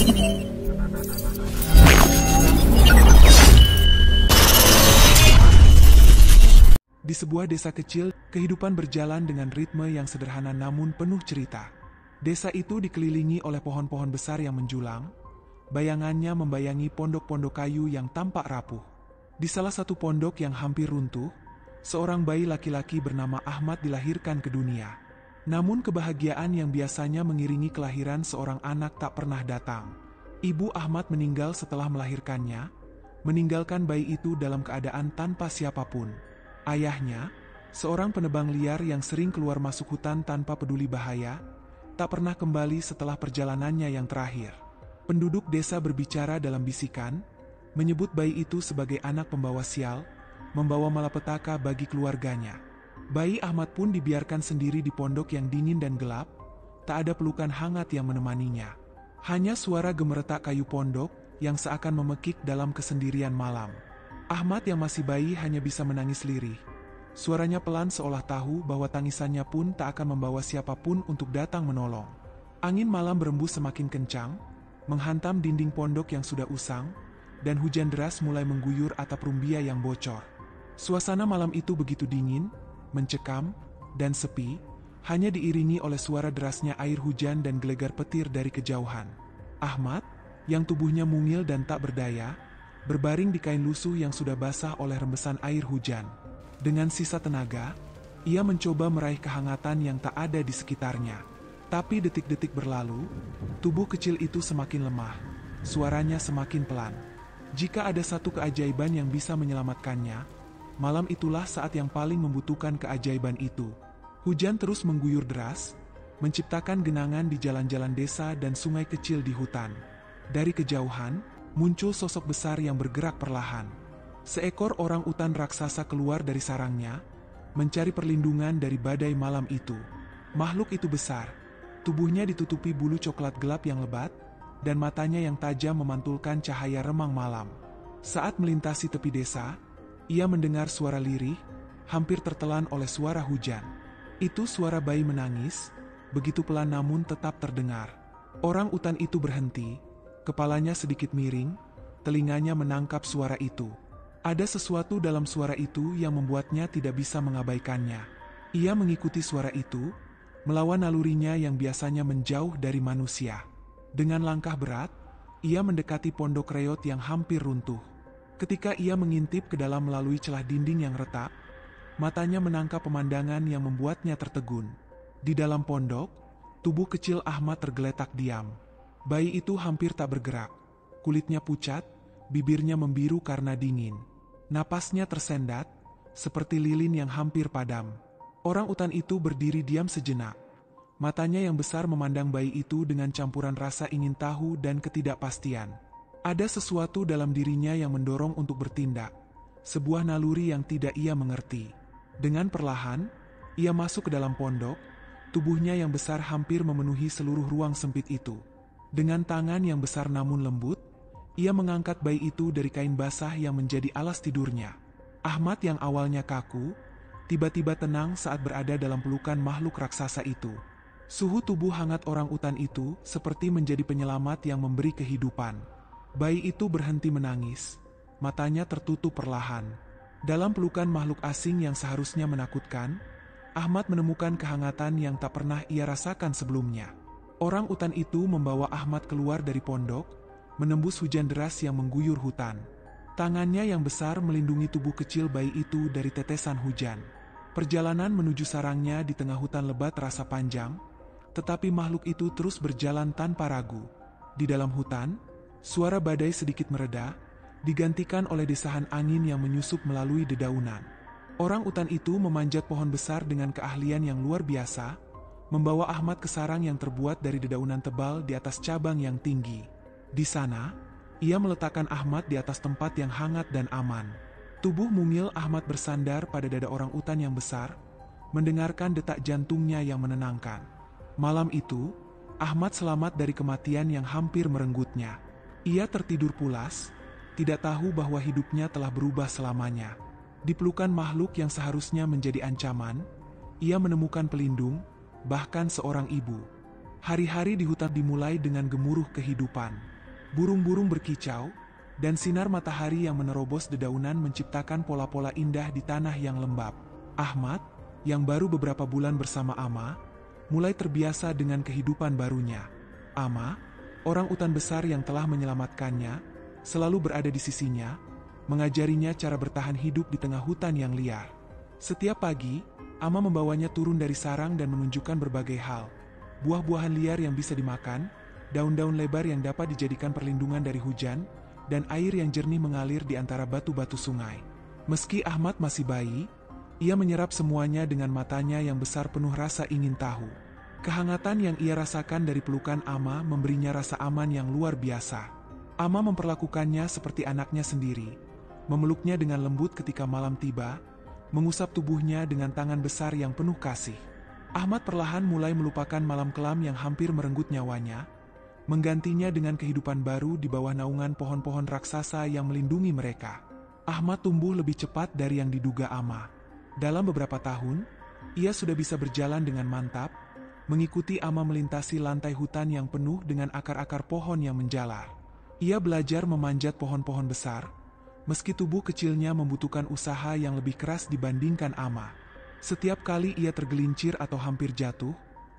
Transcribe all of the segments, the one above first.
Di sebuah desa kecil, kehidupan berjalan dengan ritme yang sederhana namun penuh cerita. Desa itu dikelilingi oleh pohon-pohon besar yang menjulang, bayangannya membayangi pondok-pondok kayu yang tampak rapuh. Di salah satu pondok yang hampir runtuh, seorang bayi laki-laki bernama Ahmad dilahirkan ke dunia. Namun kebahagiaan yang biasanya mengiringi kelahiran seorang anak tak pernah datang. Ibu Ahmad meninggal setelah melahirkannya, meninggalkan bayi itu dalam keadaan tanpa siapapun. Ayahnya, seorang penebang liar yang sering keluar masuk hutan tanpa peduli bahaya, tak pernah kembali setelah perjalanannya yang terakhir. Penduduk desa berbicara dalam bisikan, menyebut bayi itu sebagai anak pembawa sial, membawa malapetaka bagi keluarganya. Bayi Ahmad pun dibiarkan sendiri di pondok yang dingin dan gelap, tak ada pelukan hangat yang menemaninya. Hanya suara gemeretak kayu pondok yang seakan memekik dalam kesendirian malam. Ahmad yang masih bayi hanya bisa menangis lirih. Suaranya pelan seolah tahu bahwa tangisannya pun tak akan membawa siapapun untuk datang menolong. Angin malam berembus semakin kencang, menghantam dinding pondok yang sudah usang, dan hujan deras mulai mengguyur atap rumbia yang bocor. Suasana malam itu begitu dingin, mencekam, dan sepi, hanya diiringi oleh suara derasnya air hujan dan gelegar petir dari kejauhan. Ahmad, yang tubuhnya mungil dan tak berdaya, berbaring di kain lusuh yang sudah basah oleh rembesan air hujan. Dengan sisa tenaga, ia mencoba meraih kehangatan yang tak ada di sekitarnya. Tapi detik-detik berlalu, tubuh kecil itu semakin lemah, suaranya semakin pelan. Jika ada satu keajaiban yang bisa menyelamatkannya, malam itulah saat yang paling membutuhkan keajaiban itu. Hujan terus mengguyur deras, menciptakan genangan di jalan-jalan desa dan sungai kecil di hutan. Dari kejauhan, muncul sosok besar yang bergerak perlahan. Seekor orang utan raksasa keluar dari sarangnya, mencari perlindungan dari badai malam itu. Makhluk itu besar, tubuhnya ditutupi bulu coklat gelap yang lebat, dan matanya yang tajam memantulkan cahaya remang malam. Saat melintasi tepi desa, ia mendengar suara lirih, hampir tertelan oleh suara hujan. Itu suara bayi menangis, begitu pelan namun tetap terdengar. Orang utan itu berhenti, kepalanya sedikit miring, telinganya menangkap suara itu. Ada sesuatu dalam suara itu yang membuatnya tidak bisa mengabaikannya. Ia mengikuti suara itu, melawan nalurinya yang biasanya menjauh dari manusia. Dengan langkah berat, ia mendekati pondok reot yang hampir runtuh. Ketika ia mengintip ke dalam melalui celah dinding yang retak, matanya menangkap pemandangan yang membuatnya tertegun. Di dalam pondok, tubuh kecil Ahmad tergeletak diam. Bayi itu hampir tak bergerak, kulitnya pucat, bibirnya membiru karena dingin. Napasnya tersendat, seperti lilin yang hampir padam. Orang utan itu berdiri diam sejenak. Matanya yang besar memandang bayi itu dengan campuran rasa ingin tahu dan ketidakpastian. Ada sesuatu dalam dirinya yang mendorong untuk bertindak, sebuah naluri yang tidak ia mengerti. Dengan perlahan, ia masuk ke dalam pondok, tubuhnya yang besar hampir memenuhi seluruh ruang sempit itu. Dengan tangan yang besar namun lembut, ia mengangkat bayi itu dari kain basah yang menjadi alas tidurnya. Ahmad yang awalnya kaku, tiba-tiba tenang saat berada dalam pelukan makhluk raksasa itu. Suhu tubuh hangat orang utan itu seperti menjadi penyelamat yang memberi kehidupan. Bayi itu berhenti menangis, matanya tertutup perlahan. Dalam pelukan makhluk asing yang seharusnya menakutkan, Ahmad menemukan kehangatan yang tak pernah ia rasakan sebelumnya. Orang utan itu membawa Ahmad keluar dari pondok, menembus hujan deras yang mengguyur hutan. Tangannya yang besar melindungi tubuh kecil bayi itu dari tetesan hujan. Perjalanan menuju sarangnya di tengah hutan lebat terasa panjang, tetapi makhluk itu terus berjalan tanpa ragu. Di dalam hutan, suara badai sedikit mereda, digantikan oleh desahan angin yang menyusup melalui dedaunan. Orang utan itu memanjat pohon besar dengan keahlian yang luar biasa, membawa Ahmad ke sarang yang terbuat dari dedaunan tebal di atas cabang yang tinggi. Di sana, ia meletakkan Ahmad di atas tempat yang hangat dan aman. Tubuh mungil Ahmad bersandar pada dada orang utan yang besar, mendengarkan detak jantungnya yang menenangkan. Malam itu, Ahmad selamat dari kematian yang hampir merenggutnya. Ia tertidur pulas, tidak tahu bahwa hidupnya telah berubah selamanya. Di pelukan makhluk yang seharusnya menjadi ancaman, ia menemukan pelindung, bahkan seorang ibu. Hari-hari di hutan dimulai dengan gemuruh kehidupan. Burung-burung berkicau, dan sinar matahari yang menerobos dedaunan menciptakan pola-pola indah di tanah yang lembab. Ahmad, yang baru beberapa bulan bersama Ama, mulai terbiasa dengan kehidupan barunya. Ama, orang utan besar yang telah menyelamatkannya, selalu berada di sisinya, mengajarinya cara bertahan hidup di tengah hutan yang liar. Setiap pagi, Ama membawanya turun dari sarang dan menunjukkan berbagai hal. Buah-buahan liar yang bisa dimakan, daun-daun lebar yang dapat dijadikan perlindungan dari hujan, dan air yang jernih mengalir di antara batu-batu sungai. Meski Ahmad masih bayi, ia menyerap semuanya dengan matanya yang besar penuh rasa ingin tahu. Kehangatan yang ia rasakan dari pelukan Ama memberinya rasa aman yang luar biasa. Ama memperlakukannya seperti anaknya sendiri, memeluknya dengan lembut ketika malam tiba, mengusap tubuhnya dengan tangan besar yang penuh kasih. Ahmad perlahan mulai melupakan malam kelam yang hampir merenggut nyawanya, menggantinya dengan kehidupan baru di bawah naungan pohon-pohon raksasa yang melindungi mereka. Ahmad tumbuh lebih cepat dari yang diduga Ama. Dalam beberapa tahun, ia sudah bisa berjalan dengan mantap, mengikuti Ama melintasi lantai hutan yang penuh dengan akar-akar pohon yang menjalar. Ia belajar memanjat pohon-pohon besar, meski tubuh kecilnya membutuhkan usaha yang lebih keras dibandingkan Ama. Setiap kali ia tergelincir atau hampir jatuh,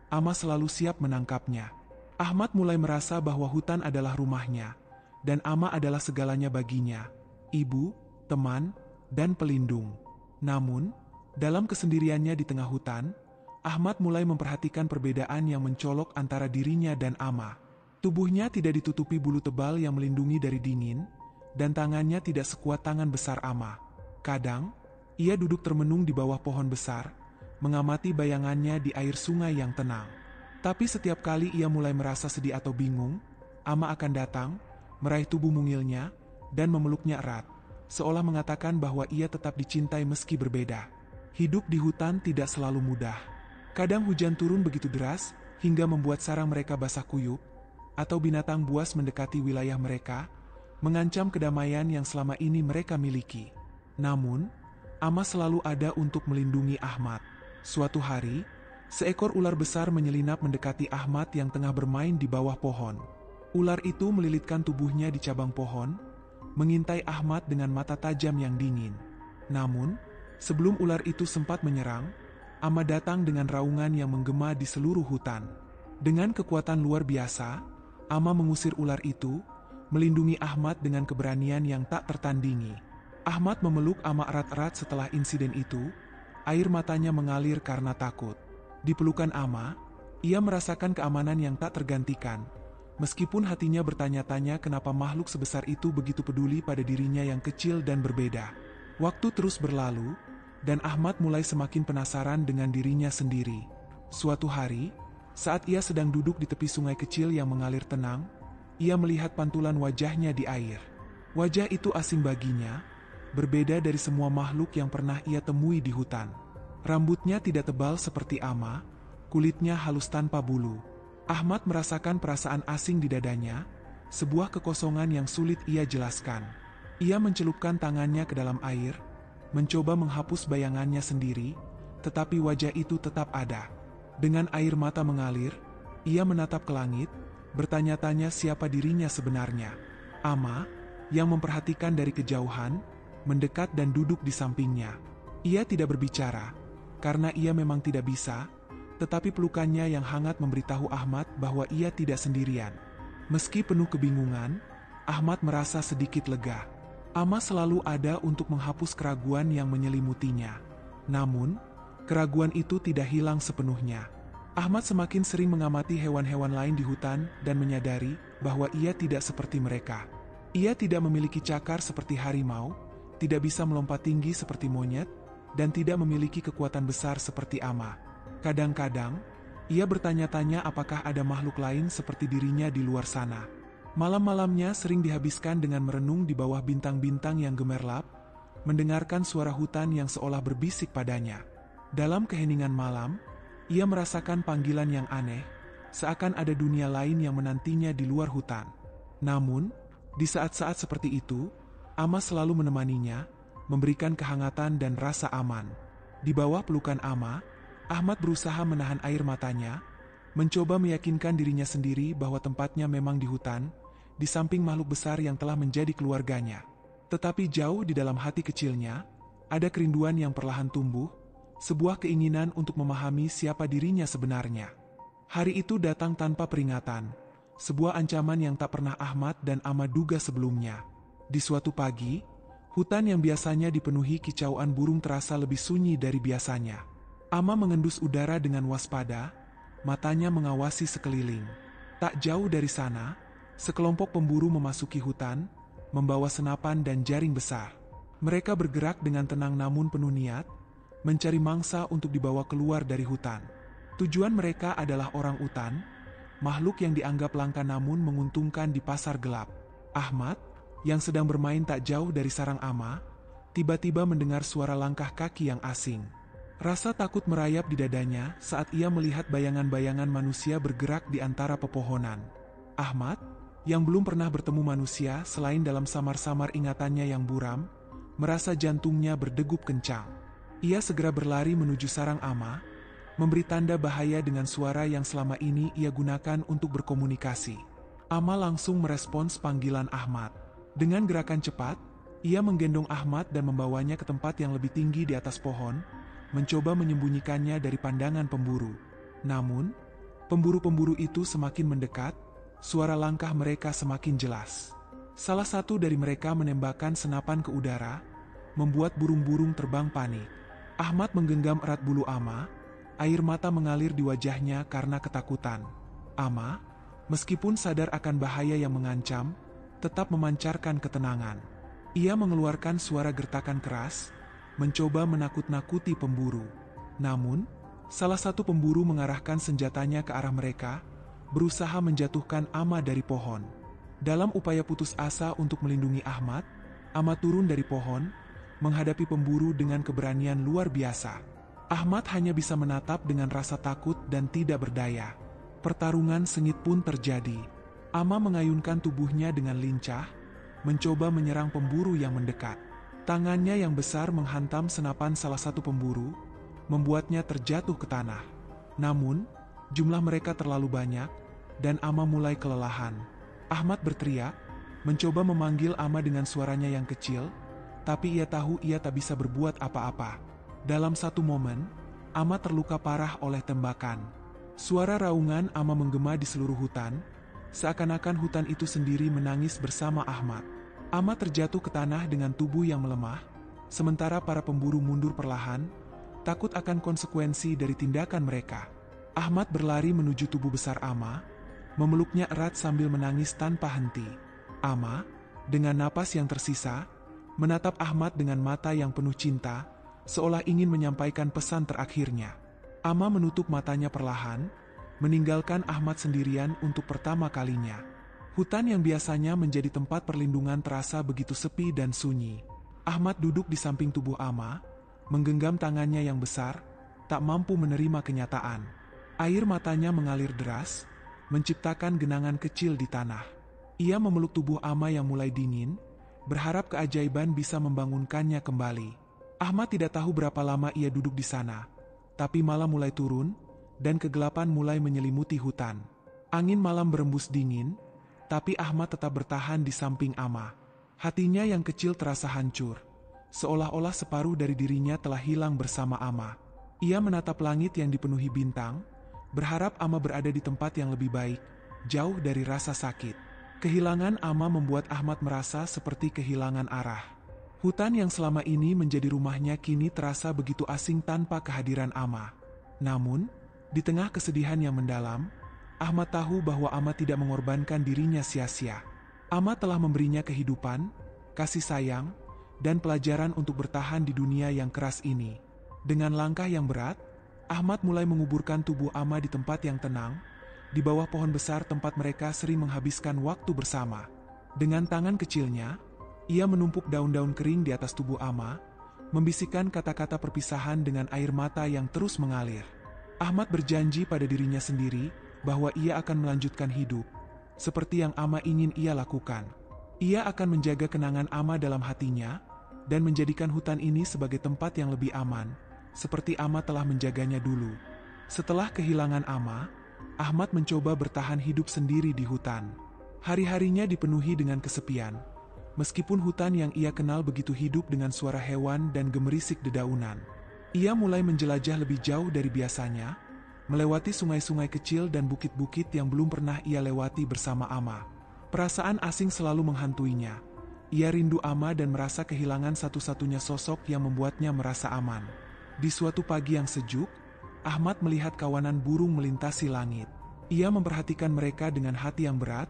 Ama selalu siap menangkapnya. Ahmad mulai merasa bahwa hutan adalah rumahnya, dan Ama adalah segalanya baginya, ibu, teman, dan pelindung. Namun, dalam kesendiriannya di tengah hutan, Ahmad mulai memperhatikan perbedaan yang mencolok antara dirinya dan Ama. Tubuhnya tidak ditutupi bulu tebal yang melindungi dari dingin, dan tangannya tidak sekuat tangan besar Ama. Kadang, ia duduk termenung di bawah pohon besar, mengamati bayangannya di air sungai yang tenang. Tapi setiap kali ia mulai merasa sedih atau bingung, Ama akan datang, meraih tubuh mungilnya, dan memeluknya erat, seolah mengatakan bahwa ia tetap dicintai meski berbeda. Hidup di hutan tidak selalu mudah. Kadang hujan turun begitu deras, hingga membuat sarang mereka basah kuyup, atau binatang buas mendekati wilayah mereka, mengancam kedamaian yang selama ini mereka miliki. Namun, Ama selalu ada untuk melindungi Ahmad. Suatu hari, seekor ular besar menyelinap mendekati Ahmad yang tengah bermain di bawah pohon. Ular itu melilitkan tubuhnya di cabang pohon, mengintai Ahmad dengan mata tajam yang dingin. Namun, sebelum ular itu sempat menyerang, Ama datang dengan raungan yang menggema di seluruh hutan. Dengan kekuatan luar biasa, Ama mengusir ular itu, melindungi Ahmad dengan keberanian yang tak tertandingi. Ahmad memeluk Ama erat-erat setelah insiden itu, air matanya mengalir karena takut. Di pelukan Ama, ia merasakan keamanan yang tak tergantikan, meskipun hatinya bertanya-tanya kenapa makhluk sebesar itu begitu peduli pada dirinya yang kecil dan berbeda. Waktu terus berlalu, dan Ahmad mulai semakin penasaran dengan dirinya sendiri. Suatu hari, saat ia sedang duduk di tepi sungai kecil yang mengalir tenang, ia melihat pantulan wajahnya di air. Wajah itu asing baginya, berbeda dari semua makhluk yang pernah ia temui di hutan. Rambutnya tidak tebal seperti Ama, kulitnya halus tanpa bulu. Ahmad merasakan perasaan asing di dadanya, sebuah kekosongan yang sulit ia jelaskan. Ia mencelupkan tangannya ke dalam air, mencoba menghapus bayangannya sendiri, tetapi wajah itu tetap ada. Dengan air mata mengalir, ia menatap ke langit, bertanya-tanya siapa dirinya sebenarnya. Ama, yang memperhatikan dari kejauhan, mendekat dan duduk di sampingnya. Ia tidak berbicara, karena ia memang tidak bisa, tetapi pelukannya yang hangat memberitahu Ahmad bahwa ia tidak sendirian. Meski penuh kebingungan, Ahmad merasa sedikit lega. Ama selalu ada untuk menghapus keraguan yang menyelimutinya. Namun, keraguan itu tidak hilang sepenuhnya. Ahmad semakin sering mengamati hewan-hewan lain di hutan dan menyadari bahwa ia tidak seperti mereka. Ia tidak memiliki cakar seperti harimau, tidak bisa melompat tinggi seperti monyet, dan tidak memiliki kekuatan besar seperti Ama. Kadang-kadang, ia bertanya-tanya apakah ada makhluk lain seperti dirinya di luar sana. Malam-malamnya sering dihabiskan dengan merenung di bawah bintang-bintang yang gemerlap, mendengarkan suara hutan yang seolah berbisik padanya. Dalam keheningan malam, ia merasakan panggilan yang aneh, seakan ada dunia lain yang menantinya di luar hutan. Namun, di saat-saat seperti itu, Ama selalu menemaninya, memberikan kehangatan dan rasa aman. Di bawah pelukan Ama, Ahmad berusaha menahan air matanya, mencoba meyakinkan dirinya sendiri bahwa tempatnya memang di hutan, di samping makhluk besar yang telah menjadi keluarganya. Tetapi jauh di dalam hati kecilnya, ada kerinduan yang perlahan tumbuh, sebuah keinginan untuk memahami siapa dirinya sebenarnya. Hari itu datang tanpa peringatan, sebuah ancaman yang tak pernah Ahmad dan Ama duga sebelumnya. Di suatu pagi, hutan yang biasanya dipenuhi kicauan burung terasa lebih sunyi dari biasanya. Ama mengendus udara dengan waspada, matanya mengawasi sekeliling. Tak jauh dari sana, sekelompok pemburu memasuki hutan, membawa senapan dan jaring besar. Mereka bergerak dengan tenang namun penuh niat, mencari mangsa untuk dibawa keluar dari hutan. Tujuan mereka adalah orang utan, makhluk yang dianggap langka namun menguntungkan di pasar gelap. Ahmad, yang sedang bermain tak jauh dari sarang Ama, tiba-tiba mendengar suara langkah kaki yang asing. Rasa takut merayap di dadanya saat ia melihat bayangan-bayangan manusia bergerak di antara pepohonan. Ahmad, yang belum pernah bertemu manusia selain dalam samar-samar ingatannya yang buram, merasa jantungnya berdegup kencang. Ia segera berlari menuju sarang Ama, memberi tanda bahaya dengan suara yang selama ini ia gunakan untuk berkomunikasi. Ama langsung merespons panggilan Ahmad. Dengan gerakan cepat, ia menggendong Ahmad dan membawanya ke tempat yang lebih tinggi di atas pohon, mencoba menyembunyikannya dari pandangan pemburu. Namun, pemburu-pemburu itu semakin mendekat, suara langkah mereka semakin jelas. Salah satu dari mereka menembakkan senapan ke udara, membuat burung-burung terbang panik. Ahmad menggenggam erat bulu Ama, air mata mengalir di wajahnya karena ketakutan. Ama, meskipun sadar akan bahaya yang mengancam, tetap memancarkan ketenangan. Ia mengeluarkan suara gertakan keras, mencoba menakut-nakuti pemburu. Namun, salah satu pemburu mengarahkan senjatanya ke arah mereka, berusaha menjatuhkan Ama dari pohon. Dalam upaya putus asa untuk melindungi Ahmad, Ama turun dari pohon, menghadapi pemburu dengan keberanian luar biasa. Ahmad hanya bisa menatap dengan rasa takut dan tidak berdaya. Pertarungan sengit pun terjadi. Ama mengayunkan tubuhnya dengan lincah, mencoba menyerang pemburu yang mendekat. Tangannya yang besar menghantam senapan salah satu pemburu, membuatnya terjatuh ke tanah. Namun, jumlah mereka terlalu banyak, dan Ama mulai kelelahan. Ahmad berteriak, mencoba memanggil Ama dengan suaranya yang kecil, tapi ia tahu ia tak bisa berbuat apa-apa. Dalam satu momen, Ama terluka parah oleh tembakan. Suara raungan Ama menggema di seluruh hutan, seakan-akan hutan itu sendiri menangis bersama Ahmad. Ama terjatuh ke tanah dengan tubuh yang melemah, sementara para pemburu mundur perlahan, takut akan konsekuensi dari tindakan mereka. Ahmad berlari menuju tubuh besar Ama, memeluknya erat sambil menangis tanpa henti. Ama, dengan napas yang tersisa, menatap Ahmad dengan mata yang penuh cinta, seolah ingin menyampaikan pesan terakhirnya. Ama menutup matanya perlahan, meninggalkan Ahmad sendirian untuk pertama kalinya. Hutan yang biasanya menjadi tempat perlindungan terasa begitu sepi dan sunyi. Ahmad duduk di samping tubuh Ama, menggenggam tangannya yang besar, tak mampu menerima kenyataan. Air matanya mengalir deras, menciptakan genangan kecil di tanah. Ia memeluk tubuh Ama yang mulai dingin, berharap keajaiban bisa membangunkannya kembali. Ahmad tidak tahu berapa lama ia duduk di sana, tapi malam mulai turun, dan kegelapan mulai menyelimuti hutan. Angin malam berembus dingin, tapi Ahmad tetap bertahan di samping Ama. Hatinya yang kecil terasa hancur, seolah-olah separuh dari dirinya telah hilang bersama Ama. Ia menatap langit yang dipenuhi bintang, berharap Ama berada di tempat yang lebih baik, jauh dari rasa sakit. Kehilangan Ama membuat Ahmad merasa seperti kehilangan arah. Hutan yang selama ini menjadi rumahnya kini terasa begitu asing tanpa kehadiran Ama. Namun, di tengah kesedihan yang mendalam, Ahmad tahu bahwa Ama tidak mengorbankan dirinya sia-sia. Ama telah memberinya kehidupan, kasih sayang, dan pelajaran untuk bertahan di dunia yang keras ini. Dengan langkah yang berat, Ahmad mulai menguburkan tubuh Ama di tempat yang tenang, di bawah pohon besar tempat mereka sering menghabiskan waktu bersama. Dengan tangan kecilnya, ia menumpuk daun-daun kering di atas tubuh Ama, membisikkan kata-kata perpisahan dengan air mata yang terus mengalir. Ahmad berjanji pada dirinya sendiri bahwa ia akan melanjutkan hidup, seperti yang Ama ingin ia lakukan. Ia akan menjaga kenangan Ama dalam hatinya, dan menjadikan hutan ini sebagai tempat yang lebih aman, seperti Ama telah menjaganya dulu. Setelah kehilangan Ama, Ahmad mencoba bertahan hidup sendiri di hutan. Hari-harinya dipenuhi dengan kesepian. Meskipun hutan yang ia kenal begitu hidup dengan suara hewan dan gemerisik dedaunan. Ia mulai menjelajah lebih jauh dari biasanya, melewati sungai-sungai kecil dan bukit-bukit yang belum pernah ia lewati bersama Ama. Perasaan asing selalu menghantuinya. Ia rindu Ama dan merasa kehilangan satu-satunya sosok yang membuatnya merasa aman. Di suatu pagi yang sejuk, Ahmad melihat kawanan burung melintasi langit. Ia memperhatikan mereka dengan hati yang berat,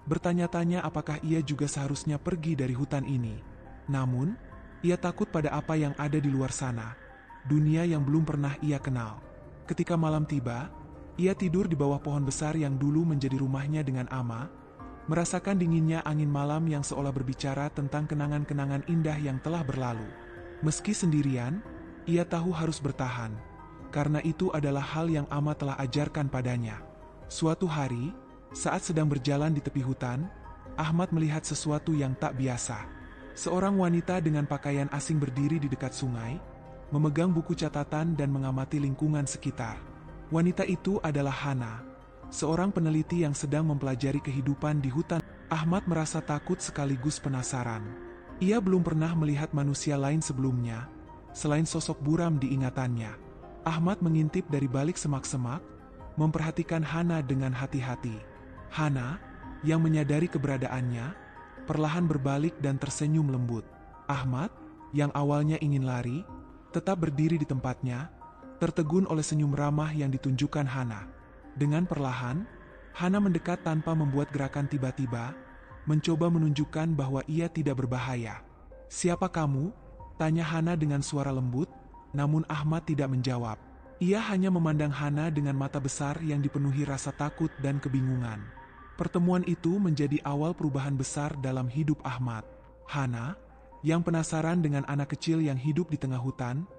bertanya-tanya apakah ia juga seharusnya pergi dari hutan ini. Namun, ia takut pada apa yang ada di luar sana, dunia yang belum pernah ia kenal. Ketika malam tiba, ia tidur di bawah pohon besar yang dulu menjadi rumahnya dengan Ama, merasakan dinginnya angin malam yang seolah berbicara tentang kenangan-kenangan indah yang telah berlalu. Meski sendirian, ia tahu harus bertahan, karena itu adalah hal yang Ama telah ajarkan padanya. Suatu hari, saat sedang berjalan di tepi hutan, Ahmad melihat sesuatu yang tak biasa. Seorang wanita dengan pakaian asing berdiri di dekat sungai, memegang buku catatan dan mengamati lingkungan sekitar. Wanita itu adalah Hana, seorang peneliti yang sedang mempelajari kehidupan di hutan. Ahmad merasa takut sekaligus penasaran. Ia belum pernah melihat manusia lain sebelumnya, selain sosok buram di ingatannya. Ahmad mengintip dari balik semak-semak, memperhatikan Hana dengan hati-hati. Hana, yang menyadari keberadaannya, perlahan berbalik dan tersenyum lembut. Ahmad, yang awalnya ingin lari, tetap berdiri di tempatnya, tertegun oleh senyum ramah yang ditunjukkan Hana. Dengan perlahan, Hana mendekat tanpa membuat gerakan tiba-tiba, mencoba menunjukkan bahwa ia tidak berbahaya. "Siapa kamu?" tanya Hana dengan suara lembut, namun Ahmad tidak menjawab. Ia hanya memandang Hana dengan mata besar yang dipenuhi rasa takut dan kebingungan. Pertemuan itu menjadi awal perubahan besar dalam hidup Ahmad. Hana, yang penasaran dengan anak kecil yang hidup di tengah hutan,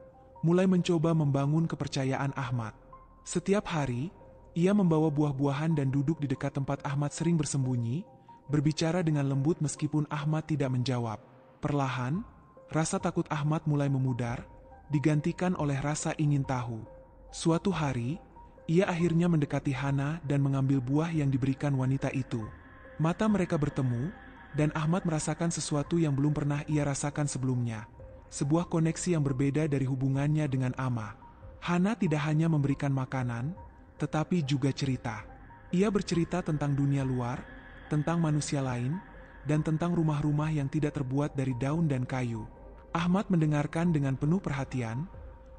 mulai mencoba membangun kepercayaan Ahmad. Setiap hari, ia membawa buah-buahan dan duduk di dekat tempat Ahmad sering bersembunyi, berbicara dengan lembut meskipun Ahmad tidak menjawab. Perlahan, rasa takut Ahmad mulai memudar, digantikan oleh rasa ingin tahu. Suatu hari, ia akhirnya mendekati Hana dan mengambil buah yang diberikan wanita itu. Mata mereka bertemu, dan Ahmad merasakan sesuatu yang belum pernah ia rasakan sebelumnya. Sebuah koneksi yang berbeda dari hubungannya dengan Ama. Hana tidak hanya memberikan makanan, tetapi juga cerita. Ia bercerita tentang dunia luar, tentang manusia lain, dan tentang rumah-rumah yang tidak terbuat dari daun dan kayu. Ahmad mendengarkan dengan penuh perhatian,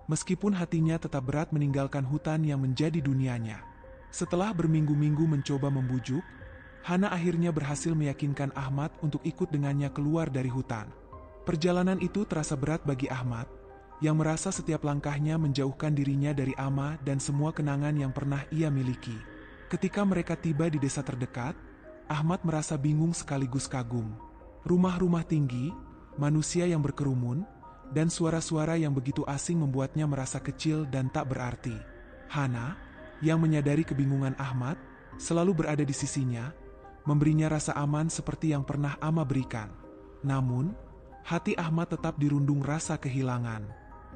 meskipun hatinya tetap berat meninggalkan hutan yang menjadi dunianya. Setelah berminggu-minggu mencoba membujuk, Hana akhirnya berhasil meyakinkan Ahmad untuk ikut dengannya keluar dari hutan. Perjalanan itu terasa berat bagi Ahmad, yang merasa setiap langkahnya menjauhkan dirinya dari Ama dan semua kenangan yang pernah ia miliki. Ketika mereka tiba di desa terdekat, Ahmad merasa bingung sekaligus kagum. Rumah-rumah tinggi, manusia yang berkerumun, dan suara-suara yang begitu asing membuatnya merasa kecil dan tak berarti. Hana, yang menyadari kebingungan Ahmad, selalu berada di sisinya, memberinya rasa aman seperti yang pernah Ama berikan. Namun, hati Ahmad tetap dirundung rasa kehilangan.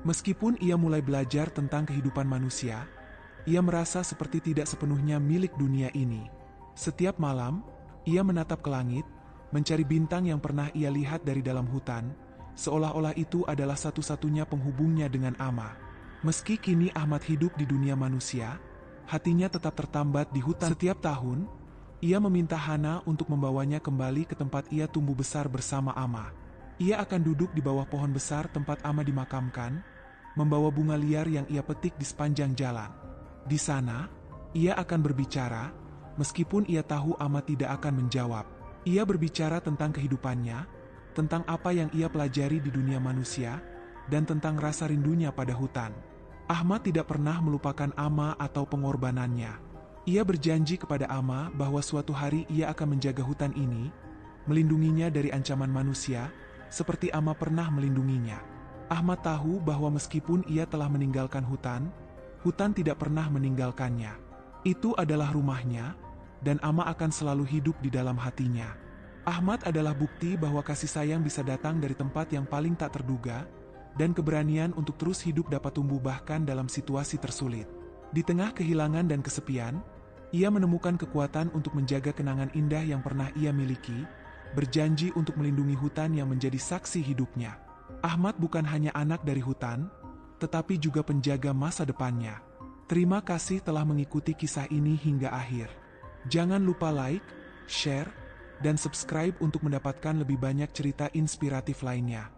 Meskipun ia mulai belajar tentang kehidupan manusia, ia merasa seperti tidak sepenuhnya milik dunia ini. Setiap malam, ia menatap ke langit, mencari bintang yang pernah ia lihat dari dalam hutan, seolah-olah itu adalah satu-satunya penghubungnya dengan Ama. Meski kini Ahmad hidup di dunia manusia, hatinya tetap tertambat di hutan. Setiap tahun, ia meminta Hana untuk membawanya kembali ke tempat ia tumbuh besar bersama Ama. Ia akan duduk di bawah pohon besar tempat Ama dimakamkan, membawa bunga liar yang ia petik di sepanjang jalan. Di sana, ia akan berbicara, meskipun ia tahu Ama tidak akan menjawab. Ia berbicara tentang kehidupannya, tentang apa yang ia pelajari di dunia manusia, dan tentang rasa rindunya pada hutan. Ahmad tidak pernah melupakan Ama atau pengorbanannya. Ia berjanji kepada Ama bahwa suatu hari ia akan menjaga hutan ini, melindunginya dari ancaman manusia, seperti Ama pernah melindunginya. Ahmad tahu bahwa meskipun ia telah meninggalkan hutan, hutan tidak pernah meninggalkannya. Itu adalah rumahnya, dan Ama akan selalu hidup di dalam hatinya. Ahmad adalah bukti bahwa kasih sayang bisa datang dari tempat yang paling tak terduga, dan keberanian untuk terus hidup dapat tumbuh bahkan dalam situasi tersulit. Di tengah kehilangan dan kesepian, Ia menemukan kekuatan untuk menjaga kenangan indah yang pernah ia miliki, berjanji untuk melindungi hutan yang menjadi saksi hidupnya. Ahmad bukan hanya anak dari hutan, tetapi juga penjaga masa depannya. Terima kasih telah mengikuti kisah ini hingga akhir. Jangan lupa like, share, dan subscribe untuk mendapatkan lebih banyak cerita inspiratif lainnya.